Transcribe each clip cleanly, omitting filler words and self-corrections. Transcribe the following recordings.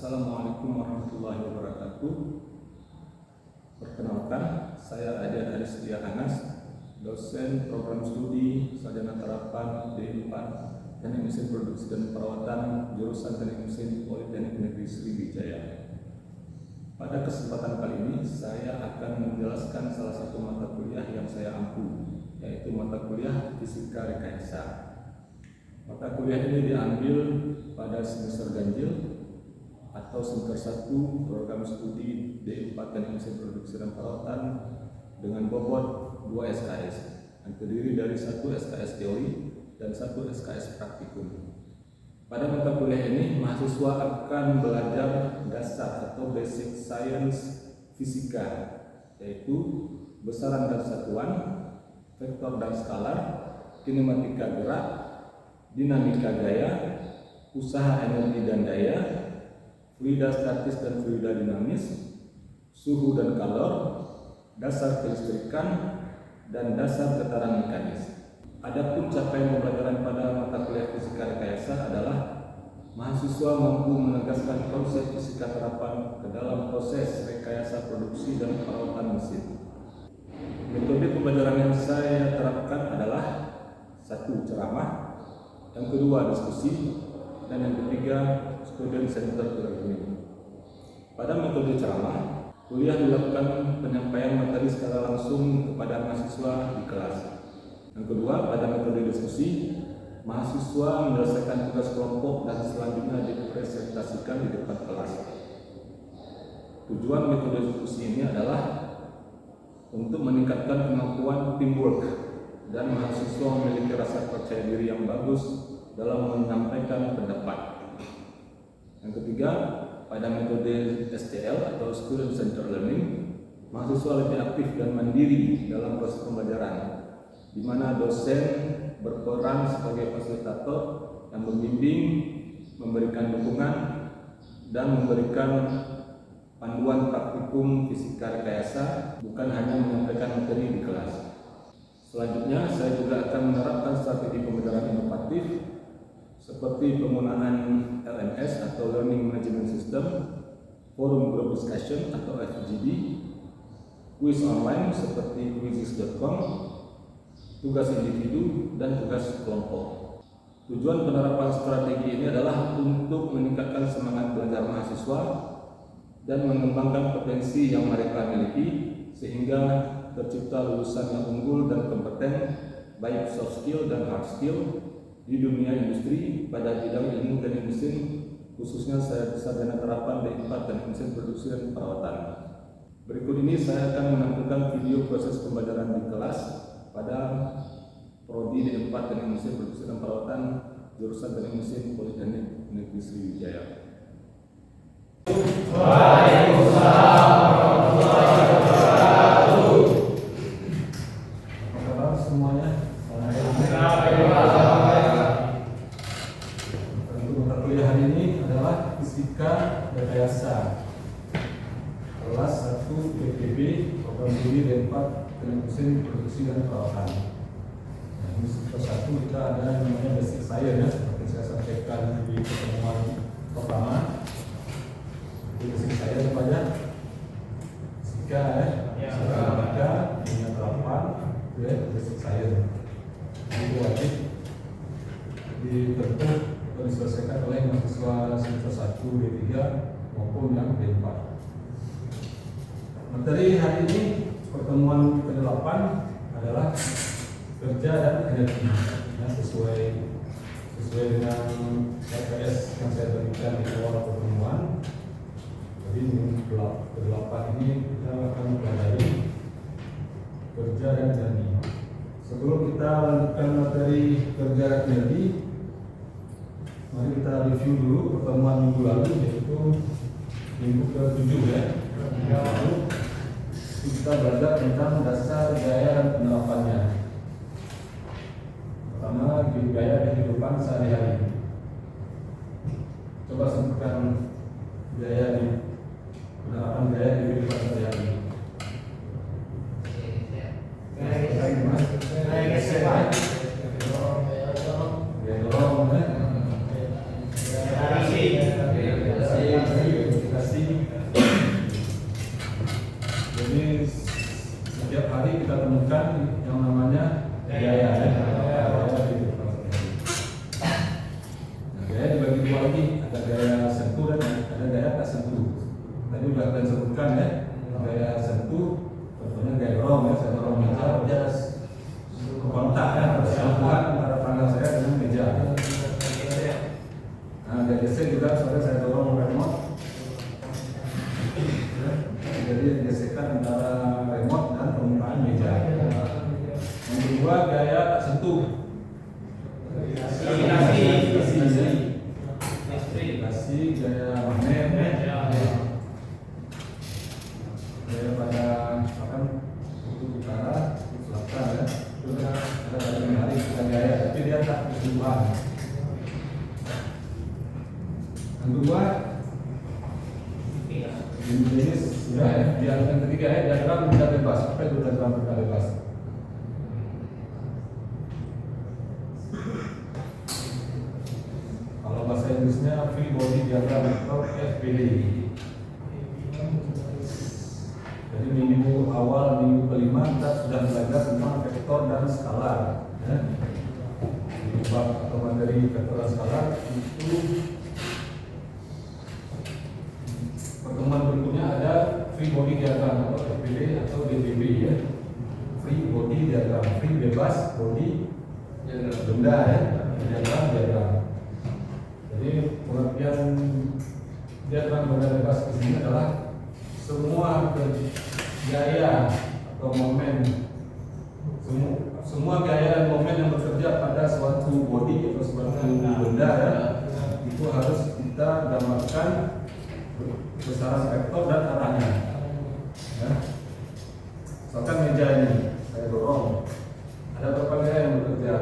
Assalamualaikum warahmatullahi wabarakatuh. Perkenalkan, saya Adian Aristia Anas, dosen program studi sarjana terapan D4 Teknik Mesin Produksi dan Perawatan jurusan Teknik Mesin Politeknik Negeri Sriwijaya. Pada kesempatan kali ini, saya akan menjelaskan salah satu mata kuliah yang saya ampu, yaitu mata kuliah Fisika Rekayasa. Mata kuliah ini diambil pada semester ganjil atau semester 1 program studi D4 Teknik Mesin Produksi dan Perawatan dengan bobot 2 SKS yang terdiri dari 1 SKS teori dan 1 SKS praktikum. Pada mata kuliah ini, mahasiswa akan belajar dasar atau basic science fisika, yaitu besaran dan satuan, vektor dan skalar, kinematika gerak, dinamika gaya, usaha energi dan daya, fluida statis dan fluida dinamis, suhu dan kalor, dasar kelistrikan, dan dasar getaran mekanis. Adapun capaian pembelajaran pada mata kuliah Fisika Rekayasa adalah mahasiswa mampu menegaskan konsep fisika terapan ke dalam proses rekayasa produksi dan perawatan mesin. Metode pembelajaran yang saya terapkan adalah 1. Ceramah, yang kedua diskusi, dan yang ketiga student center learning. Pada metode ceramah, kuliah dilakukan penyampaian materi secara langsung kepada mahasiswa di kelas. Yang kedua, pada metode diskusi, mahasiswa menyelesaikan tugas kelompok dan selanjutnya dipresentasikan di depan kelas. Tujuan metode diskusi ini adalah untuk meningkatkan kemampuan teamwork dan mahasiswa memiliki rasa percaya diri yang bagus dalam menyampaikan pendapat. Yang ketiga, pada metode STL atau Student Center Learning, mahasiswa lebih aktif dan mandiri dalam proses pembelajaran, di mana dosen berperan sebagai fasilitator yang membimbing, memberikan dukungan, dan memberikan panduan praktikum fisika rekayasa, bukan hanya menyampaikan materi di kelas. Selanjutnya, saya juga akan menerapkan strategi pembelajaran inovatif seperti penggunaan LMS atau Learning Management System, forum group discussion atau FGD, quiz online seperti quizizz.com, tugas individu, dan tugas kelompok. Tujuan penerapan strategi ini adalah untuk meningkatkan semangat belajar mahasiswa dan mengembangkan potensi yang mereka miliki sehingga tercipta lulusan yang unggul dan kompeten, baik soft skill dan hard skill, di dunia industri pada bidang ilmu teknik mesin, khususnya sarjana terapan D4 Teknik Mesin Produksi dan Perawatan. Berikut ini saya akan menampilkan video proses pembelajaran di kelas pada Prodi D4 Teknik Mesin Produksi dan Perawatan jurusan Teknik Mesin Politeknik Negeri Sriwijaya. Waalaikumsalam warahmatullahi wabarakatuh. Apa kabar semuanya? Kuliah hari ini adalah Fisika Rekayasa kelas 1 PPB program studi D4 Teknik Mesin Produksi dan Perawatan. Nah, ini semester 1 kita ada yang namanya basic science, seperti saya sampaikan di pertemuan pertama. Jadi basic science apa aja? Fisika matematika, ilmu terapan, basic science. Ini wajib dibentuk dan diselesaikan oleh mahasiswa semester 1 D3 maupun yang D4. Materi hari ini pertemuan ke-8 adalah kerja dan energi, ya, sesuai dengan RPS yang saya berikan di awal pertemuan. Jadi ke-8 ini kita akan mempelajari kerja dan energi. Sebelum kita lanjutkan materi kerja dan energi, mari kita review dulu pertemuan minggu lalu, yaitu minggu ke-7 ya. Minggu lalu kita belajar tentang dasar gaya dan penerapannya. Pertama, gaya kehidupan sehari-hari. Coba sebutkan penerapan gaya di kehidupan sehari-hari. Gaya dorong, juga akan sebutkan ya, gaya sentuh, contohnya gaya dorong ya, saya dorong meja, dia kontak ya, persentuhan antara tangan saya dengan meja. Nah, gaya gesek juga saya dorong remote, jadi gesekan antara remote dan permukaan meja. Yang kedua gaya tak sentuh. Kasih gaya magnet, gaya pada kutub utara, kutub selatan ya. Sudah ada menarik kita gaya, tapi dia tak berubah. Yang kedua, jenis sudah ya. Yang ketiga ya, diagram beda bebas. Apa itu diagram beda bebas? Bahasa Inggrisnya free body diagram atau FBD. Jadi minggu awal, minggu kelima kita sudah belajar tentang vektor dan skalar ya. Bab atau materi vektor dan skalar itu pertemuan berikutnya ada free body diagram atau FBD atau DBB ya. Free body diagram, free bebas, body benda ya, diagram. Jadi pengertian diagram benda bebas di sini adalah semua gaya atau momen, semua gaya dan momen yang bekerja pada suatu body atau suatu benda ya, itu harus kita gambarkan besaran vektor dan arahnya. Ya. Misalkan meja ini saya dorong, ada berapa gaya yang bekerja?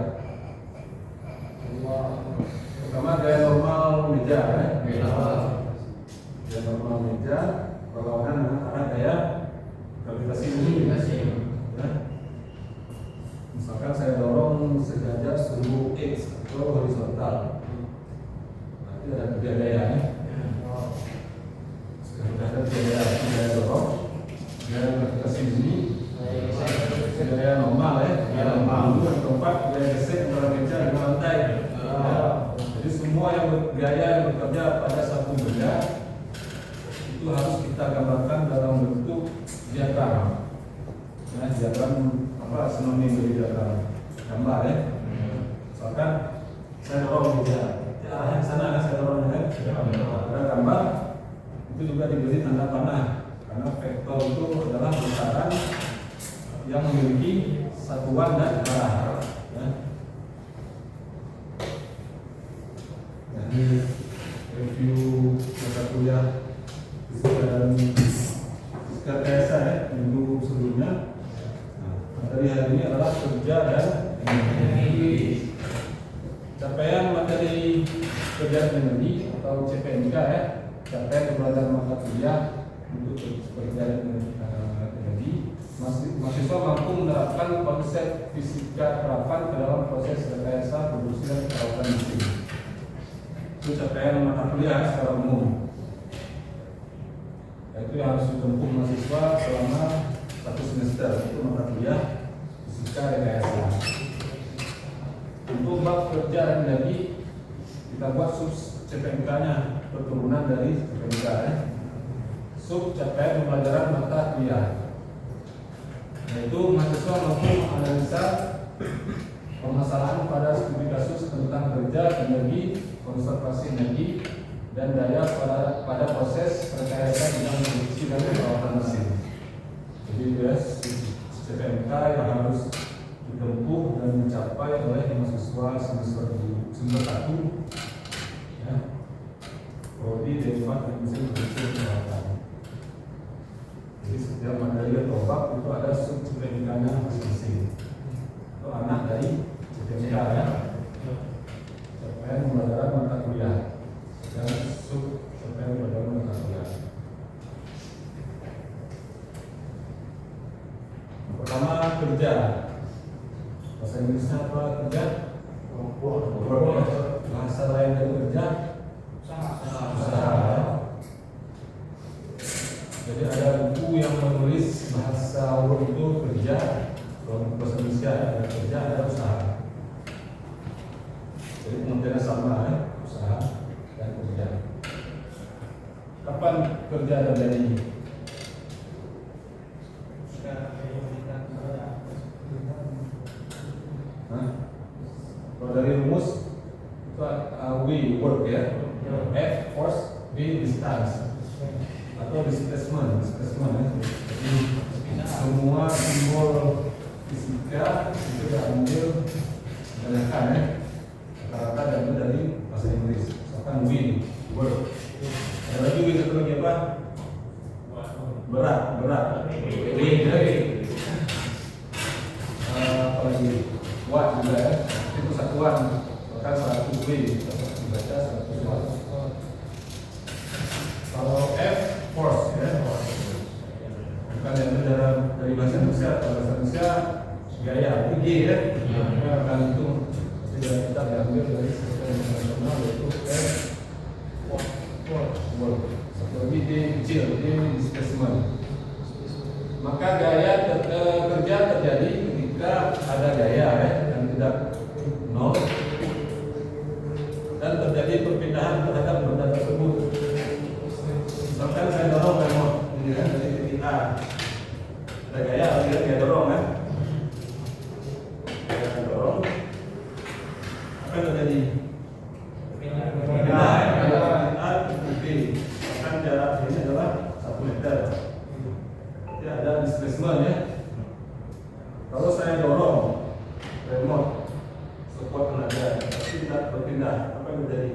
Pertama gaya normal meja ya. Gaya normal meja berlawanan dengan arah gaya gravitasi bumi. Ya. Misalkan saya dorong sejajar sumbu X atau horizontal, nanti ada tiga gaya ya. Sudah ada tiga gaya dorong, gaya gravitasi bumi, gaya normal ya, gaya normal. Yang keempat gaya gesek antara meja dengan lantai. Jadi semua gaya yang bekerja pada satu benda itu harus kita gambarkan dalam bentuk diagram. Ya, diagram apa sinonim dari diagram gambar ya. Misalkan saya dorong meja, arahnya ke sana kan saya dorong ya. Ada gambar itu juga diberi tanda panah karena vektor itu adalah besaran yang memiliki satuan dan arah. Ya. Jadi review mata kuliah fisika TSA ya, minggu sebelumnya. Nah, materi hari ini adalah kerja dan energi. Capaian materi kerja dan energi atau CPNK ya, capaian pembelajaran mata kuliah untuk kerja dan energi. Mahasiswa mampu menerapkan konsep fisika terapan ke dalam proses rekayasa produksi dan perawatan mesin. Itu capaian mata kuliah secara umum. Itu yang harus ditempuh mahasiswa selama 1 semester itu mata kuliah fisika rekayasa. Untuk bab kerja dan energi kita buat sub CPNK-nya keturunan dari CPNK ya. Sub capaian pembelajaran mata kuliah, yaitu mahasiswa mampu menganalisa permasalahan pada studi kasus tentang kerja, energi, konservasi energi, dan daya pada proses rekayasa bidang produksi dan perawatan mesin. Jadi itu ya CPNK yang harus ditempuh dan dicapai oleh mahasiswa semester 1 ya. Prodi D4 mesin produksi dan perawatan. Jadi setiap materi atau bab itu ada sub CPNK-nya masing-masing. Itu anak dari CPNK ya. Capaian pembelajaran mata kuliah dan sub capaian pembelajaran mata kuliah. Pertama kerja. Bahasa Inggrisnya apa kerja? Work. Bahasa lain dari kerja? Usaha. Jadi ada buku yang menulis bahasa work itu kerja. Kalau bahasa Indonesia ada kerja, ada usaha. Jadi pengertiannya sama ya, usaha dan kerja. Kapan kerja terjadi? Kalau dari rumus itu we work ya, F force, V distance atau displacement ya. Jadi semua simbol fisika itu diambil berdasarkan ya rata-rata diambil dari bahasa Inggris. Misalkan we work. Ada lagi we satu lagi apa? Berat. Apa lagi? Watt juga ya. Itu satuan. Bahkan 100 W dibaca 100 watt. Kalau F force ya. Bukan yang dari bahasa Indonesia. Kalau bahasa Indonesia gaya itu G ya. Akan itu kita diambil dari sistem internasional yaitu F force. Satu lagi D kecil, D displacement. Maka gaya kerja terjadi ketika ada gaya ya, yang tidak nol dan terjadi perpindahan terhadap benda tersebut. Misalkan saya dorong remote ini kan dari titik A, ada gaya, gaya dorong kan? Gaya dorong, apa yang terjadi? Perpindahan dari titik A ke titik B. Bahkan jarak ini adalah 1 meter. Jadi ada displacement ya. Kalau saya dorong remote sekuat tenaga tapi tidak berpindah, apa yang terjadi?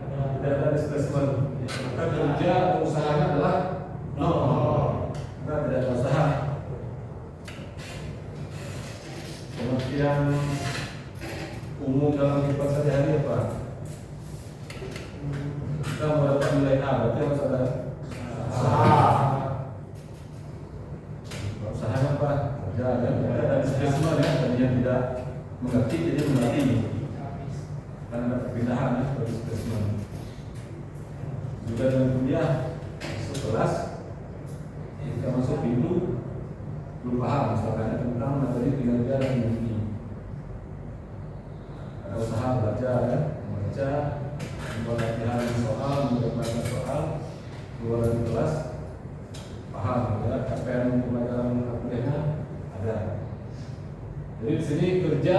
Tidak ada displacement. Maka kerja atau usahanya adalah nol. Maka tidak ada usaha. Pengertian umum dalam kehidupan sehari-hari apa? Kita mendapat nilai A, berarti harus ada usaha. Usahanya apa? Kerja dan ada displacement ya, tadinya tidak mengerti jadi mengerti. Karena ada perpindahan ya, displacement. Juga dalam kuliah masuk kelas, kita masuk pintu belum paham misalkan tentang materi kinerja dan mimpi. Ada usaha belajar ya, membaca, membuat latihan soal, membuat soal, keluar dari kelas paham ya, KPM pelajaran kuliahnya ada. Jadi di sini kerja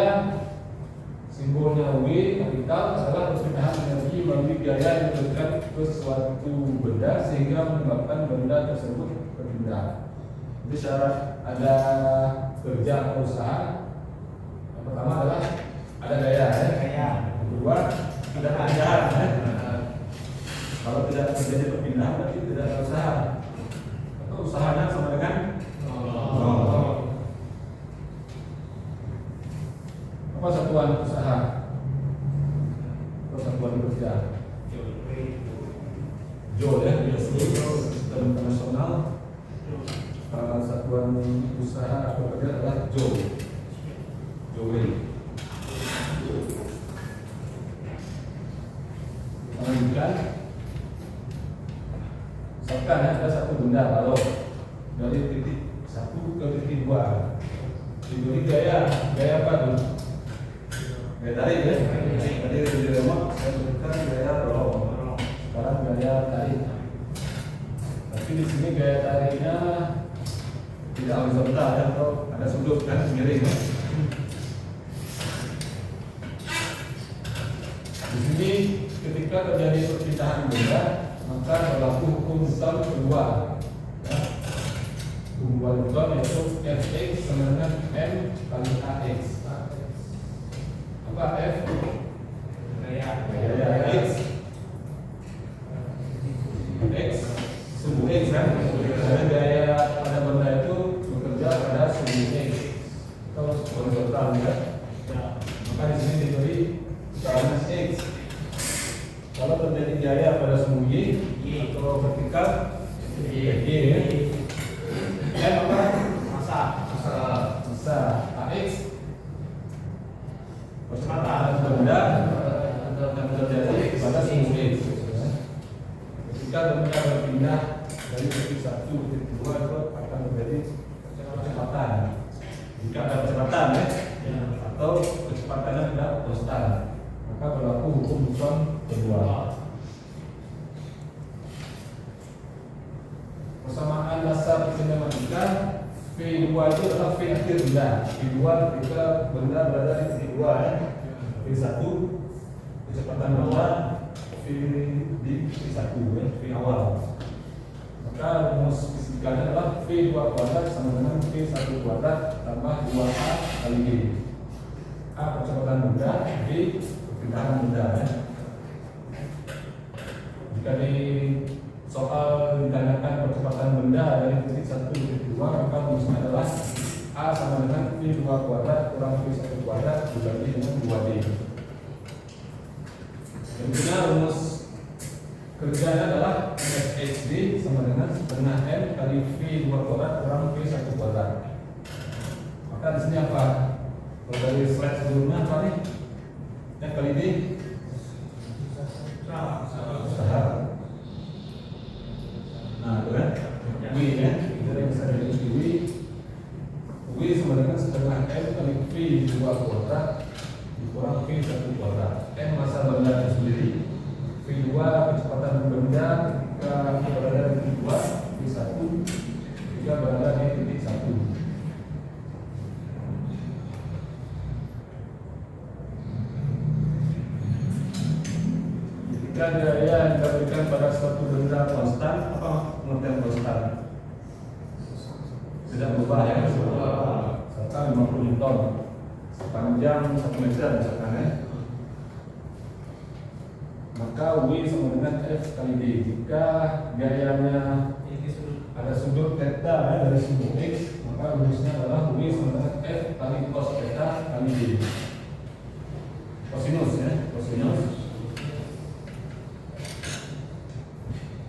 simbolnya W kapital adalah perpindahan energi melalui gaya yang diberikan ke suatu benda sehingga menyebabkan benda tersebut berpindah. Jadi syarat ada kerja atau usaha yang pertama adalah ada gaya ya. Yang kedua ada perpindahan ya. Kalau tidak terjadi perpindahan berarti tidak ada usaha. Atau usahanya sama dengan nol. Apa satuan usaha? Atau satuan kerja? Joule ya, sistem internasional. Satuan usaha atau kerja adalah Joule. Lanjutkan. Misalkan ada satu benda balok dari titik 1 ke titik 2 diberi gaya apa tuh? Gaya tarik ya. Tadi di remote saya berikan gaya dorong. Sekarang gaya tarik. Tapi di sini gaya tariknya tidak horizontal ya, atau ada sudut kan miring ya. Di sini ketika terjadi perpindahan benda maka berlaku hukum Newton kedua ya. Hukum Newton yaitu Fx sama dengan m kali ax. Apa F? Gaya x. X sumbu x kan? Karena gaya pada benda itu bekerja pada sumbu x. Kalau horizontal ya. Maka di sini diberi tekanan x. Kalau terjadi gaya pada sumbu y atau vertikal y ya. M apa? Massa ax percepatan benda yang terjadi pada sumbu x. Ketika benda berpindah dari titik 1 ke titik 2 itu akan terjadi percepatan. Jika ada percepatan ya, atau kecepatannya tidak konstan, maka berlaku hukum Newton kedua. kinematika, V2 itu adalah V akhir benda. V2 ketika benda berada di titik 2 ya. V1 kecepatan benda, V di titik 1 ya, V awal. Maka rumus fisikanya adalah V2 kuadrat sama dengan V1 kuadrat tambah 2A kali G. A percepatan benda, B perpindahan benda ya. Jika di soal ditanyakan percepatan benda dari titik 1 ke titik 2, maka rumusnya adalah A sama dengan V2 kuadrat kurang V1 kuadrat dibagi dengan 2D. Tentunya rumus kerjanya adalah FHD sama dengan setengah M kali V2 kuadrat kurang V1 kuadrat. Maka di sini apa? Kalau dari slide sebelumnya apa nih? F kali D? Usaha. Nah, itu kan? W ya, kita bisa dari W sama dengan setengah M kali V2 kuadrat dikurang V1 kuadrat. M massa benda itu sendiri, V2 kecepatan benda ketika berada di titik 2, V1 ketika berada di titik 1. Jika daya yang diberikan pada suatu benda konstan, apa pengertian konstan? Tidak berubah ya, serta 50 Newton sepanjang 1 meter misalkan ya. Maka W sama dengan F kali D. Jika gayanya ada sudut theta ya, dari sudut X, maka rumusnya adalah W sama dengan F kali cos theta kali D. Kosinus ya, kosinus.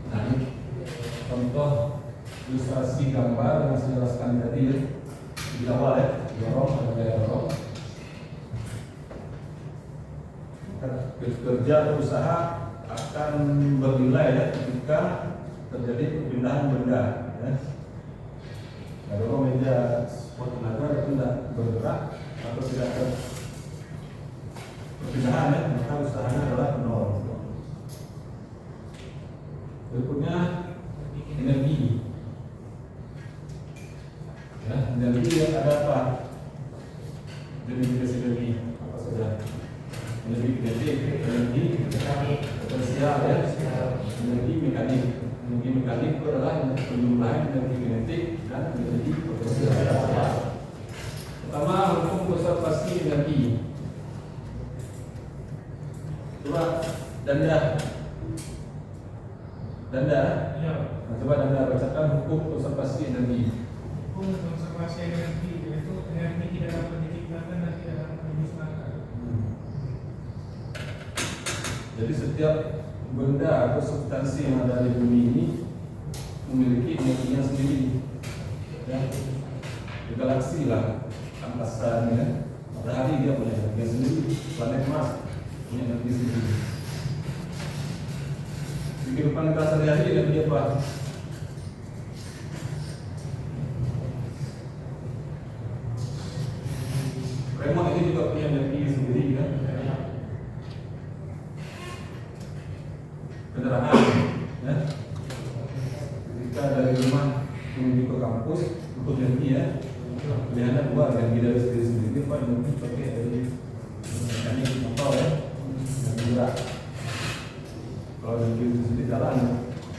Nah, contoh ilustrasi gambar yang saya jelaskan tadi ya, di awal ya, dorong ada gaya dorong. Kerja atau usaha akan bernilai ya ketika terjadi perpindahan benda ya. Kalau meja buat tenaga itu tidak bergerak atau tidak ada perpindahan ya, maka usahanya adalah nol. Berikutnya energi. Ya, energi ada apa? Definisi energi apa saja? Energi kinetik, energi potensial ya, energi mekanik. Energi mekanik itu adalah penjumlahan energi kinetik dan energi potensial. Pertama, hukum konservasi energi. Coba Danda. Ya. Nah, coba Danda bacakan hukum konservasi energi. Hukum konservasi energi yaitu energi tidak dapat diciptakan dan tidak dapat dimusnahkan. Jadi setiap benda atau substansi yang ada di bumi ini memiliki energinya sendiri. Ya. Di galaksi lah, angkasa ya. Matahari dia punya energi sendiri, planet Mars punya energi sendiri. Di kehidupan kita sehari-hari energi apa? Remote ini juga punya energi sendiri kan? Penerangan, ya. Ketika dari rumah menuju ke kampus untuk energi ya, pilihannya dua, energi dari sendiri apa energi pakai dari mekanik motor ya, yang gerak. Kalau energi itu sendiri jalan,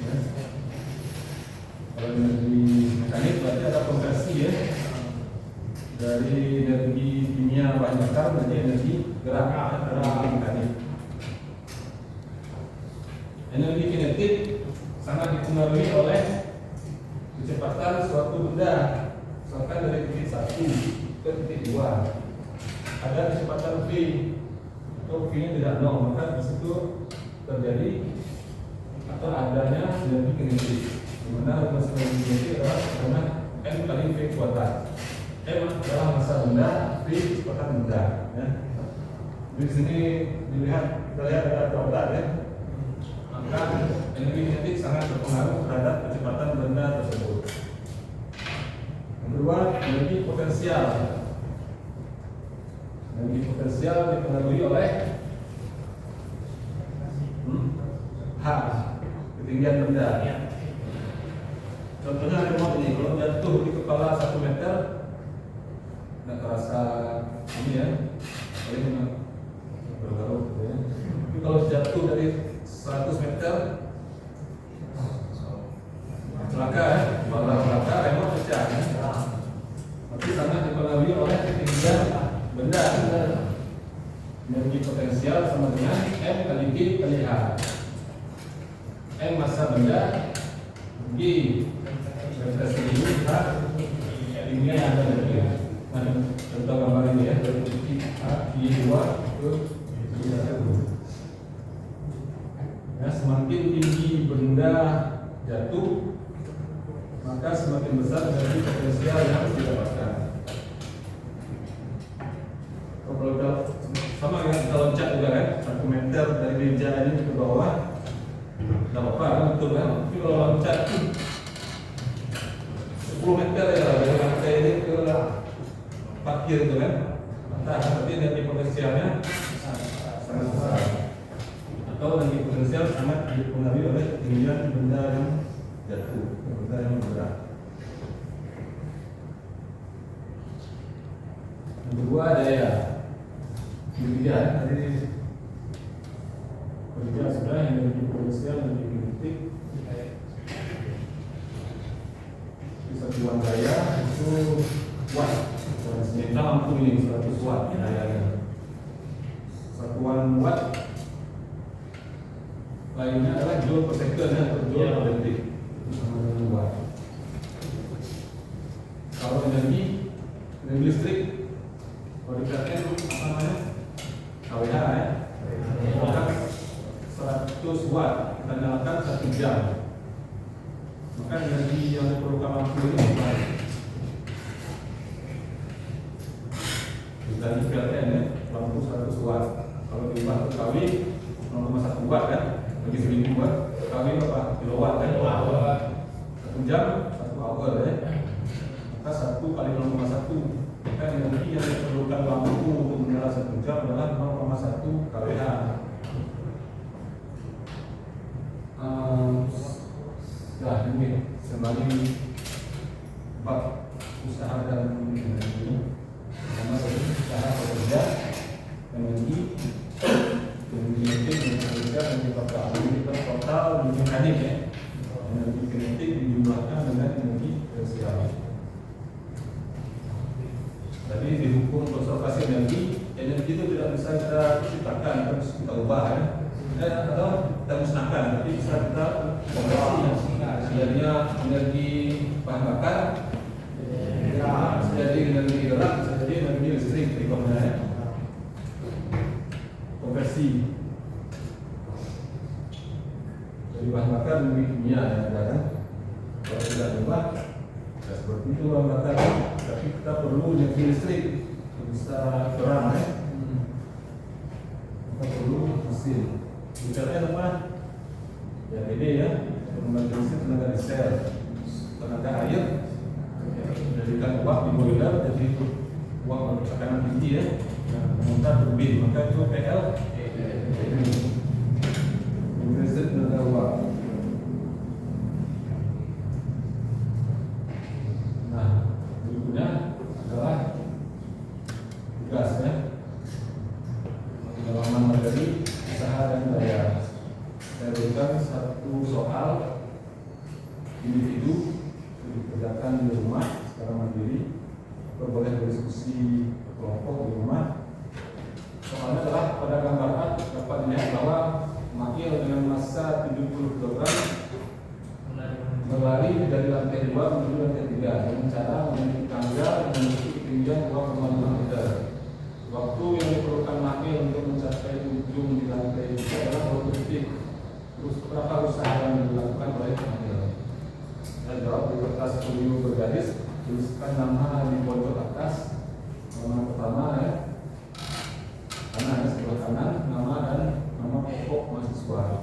ya. Kalau energi mekanik berarti ada konversi ya, dari energi kimia bahan bakar menjadi energi gerak energi mekanik. Energi kinetik sangat dipengaruhi oleh kecepatan suatu benda, misalkan dari titik 1 ke titik 2 ada kecepatan V, atau V-nya tidak nol, maka di situ terjadi atau adanya energi kinetik. Dimana rumus energi kinetik adalah karena M kali V kuadrat. M adalah massa benda, V kecepatan benda. Ya. Di sini dilihat, kita lihat ada kuadrat ya. Maka energi kinetik sangat berpengaruh terhadap kecepatan benda tersebut. Yang kedua, energi potensial. Energi potensial dipengaruhi oleh H, ketinggian benda. Contohnya remote ini, kalau jatuh di kepala 1 meter, nggak terasa ini ya, paling bergaruk gitu ya. Tapi kalau jatuh dari 100 meter, celaka ya, malah celaka, remote pecah ya. Tapi sangat dipengaruhi oleh ketinggian benda. Energi potensial sama dengan M kali G kali H. M massa benda, G gravitasi ini, H tingginya yang ada dari contoh gambar ini ya, dari titik A, I2 ke I1. Ya, semakin tinggi benda jatuh, maka semakin besar energi potensial yang harus didapatkan. Kalau sama ya, kita loncat juga kan, 1 meter dari meja ini ke bawah, tidak apa-apa kan, betul kan? Tapi kalau loncat 10 meter ya dari lantai ini ke parkir itu kan, maka berarti energi potensialnya sangat besar. Atau energi potensial sangat dipengaruhi oleh ketinggian benda yang jatuh, benda yang berat. Yang kedua daya. Demikian dari kerja sudah energi potensial, energi kinetik. Satuan daya itu watt. Kita mampu ini 100 watt dayanya. Satuan watt lainnya adalah joule per second atau joule per detik. Itu sama dengan watt. Kalau energi listrik, kalau dikatakan apa namanya? KWH ya. Maka 100 watt kita nyalakan 1 jam. Maka energi yang diperlukan lampu ini baik. Dari PLN ya, lampu 100 watt. Kalau diubah ke kW 0,1 watt kan, bagi 1000 watt. kW apa? Kilowatt kan? 1 jam 1 hour ya. Maka 1 kali 0,1. Maka energi yang diperlukan lampu untuk menyala 1 jam adalah 0,1 kWh. Nah ini sembari bab usaha dan energi, sama seperti usaha bekerja, energi kinetik, bekerja dan total mekanik ya. Energi kinetik dijumlahkan dengan energi potensial. Jadi di hukum konservasi energi itu tidak bisa kita ciptakan, harus kita ubah ya. Atau kita musnahkan, tapi bisa kita konversi. Sebenarnya energi bahan bakar, jadi energi gerak, jadi energi listrik di komponen konversi. Jadi bahan bakar energi kimia ya, kan? Kalau tidak ubah, ya seperti itu bahan bakar. Tapi kita perlu energi listrik bisa terang ya. Kita perlu mesin. Bicaranya apa? Ya BD ya, tenaga listrik, tenaga diesel, tenaga air, jadikan uap di boiler jadi uap tekanan tinggi ya, memutar turbin, maka itu PL. Listrik tenaga uap. Nah, berikutnya adalah tugas ya, pendalaman materi usaha dan daya. Saya berikan satu soal individu dikerjakan di rumah secara mandiri, atau boleh berdiskusi kelompok di rumah. Soalnya adalah pada gambar A dapat dilihat bahwa makil dengan massa 70 kg berlari dari lantai 2 menuju lantai 3 dengan cara memiliki tangga yang memiliki ketinggian 2,5 meter. Waktu yang diperlukan makil untuk mencapai ujung di lantai 3 adalah 20 detik. Terus berapa usaha yang dilakukan oleh makil? Saya jawab di kertas folio bergaris, tuliskan nama di pojok atas, nama pertama ya, kanan sebelah kanan, nama dan nama pokok mahasiswa.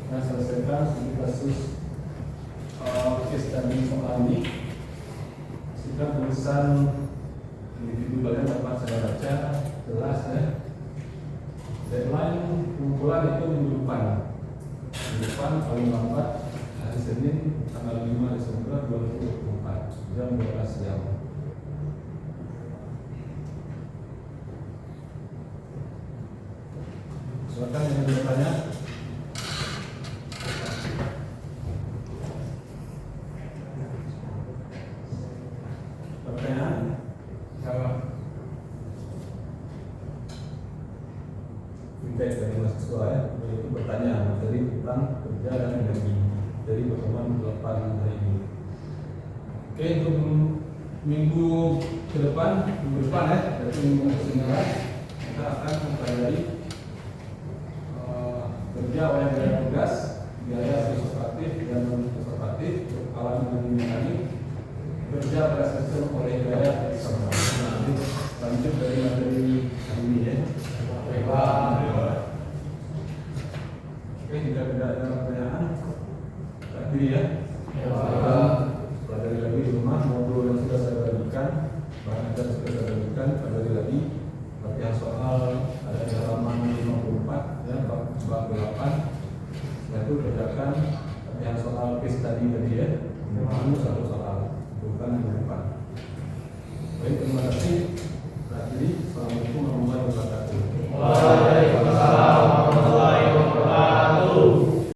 Saya selesaikan studi kasus case study soal ini. Pastikan tulisan individu kalian dapat saya baca jelas ya. Deadline pengumpulan itu minggu depan paling lambat hari hari Senin tanggal 5 Desember 2024 jam 12 siang. Silakan yang bertanya. Pertanyaan? Jawab. Feedback dari mahasiswa ya, yaitu pertanyaan materi tentang kerja dan energi dari pertemuan 8 hari ini. Oke, untuk minggu depan ya, dari minggu ke-9 kita akan mempelajari kerja oleh biaya tugas, biaya observatif dan non observatif, alat dan mekanik, kerja pada sistem oleh biaya eksternal. Nah, ini lanjut dari materi hari ini ya. Oke, jika tidak ada pertanyaan, tadi ya. Pelajari lagi di rumah modul yang sudah saya bagikan, bahan ajar sudah saya bagikan, pelajari lagi. Latihan soal ada di halaman 54 ya, bab 8. Setelah itu kerjakan latihan soal case tadi ya. Memang satu soal, bukan yang depan.